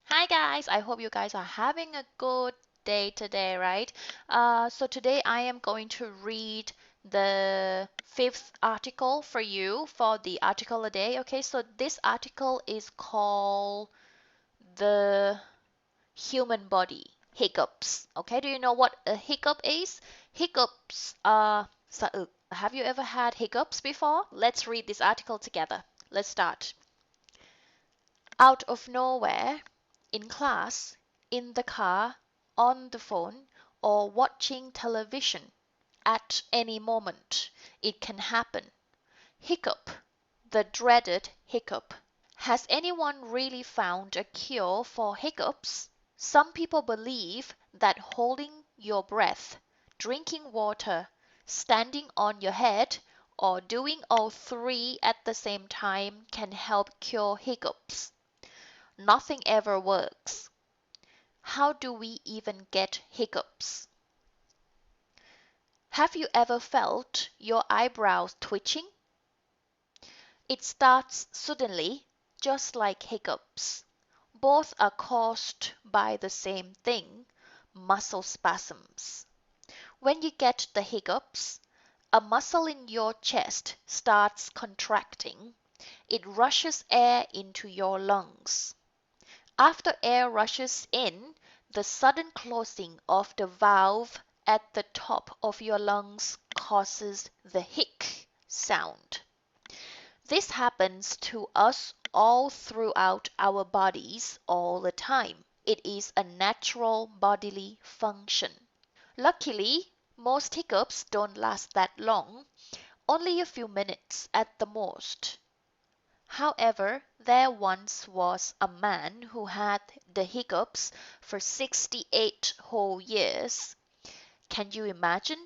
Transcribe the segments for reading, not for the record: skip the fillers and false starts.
Hi guys, I hope you guys are having a good day today, right? So today I am going to read the fifth article for you for the article a day. Okay, so this article is called The Human Body Hiccups. Okay, do you know what a hiccup is? Hiccups areสะอึก Have you ever had hiccups before? Let's read this article together. Let's start. Out of nowhere, in class, in the car, on the phone, or watching television, at any moment, it can happen. Hiccup, the dreaded hiccup. Has anyone really found a cure for hiccups? Some people believe that holding your breath, drinking water, standing on your head, or doing all three at the same time can help cure hiccups. Nothing ever works. How do we even get hiccups? Have you ever felt your eyebrows twitching? It starts suddenly, just like hiccups. Both are caused by the same thing, muscle spasms. When you get the hiccups, a muscle in your chest starts contracting. It rushes air into your lungs. After air rushes in, the sudden closing of the valve at the top of your lungs causes the hic sound. This happens to us all throughout our bodies all the time. It is a natural bodily function. Luckily, most hiccups don't last that long, only a few minutes at the most. However, there once was a man who had the hiccups for 68 whole years. Can you imagine?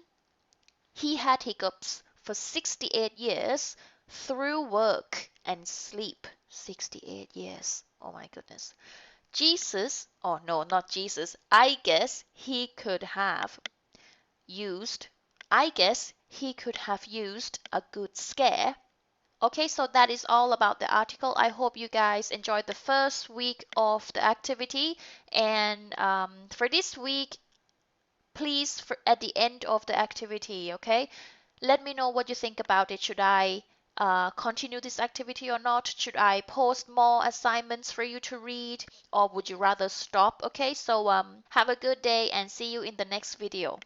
He had hiccups for 68 years through work and sleep. 68 years. Oh my goodness. Oh no, not Jesus. Used, I guess he could have used a good scare. Okay, so that is all about the article. I hope you guys enjoyed the first week of the activity. And for this week, please, at the end of the activity, okay, let me know what you think about it. Should I continue this activity or not? Should I post more assignments for you to read, or would you rather stop? Okay, so have a good day and see you in the next video.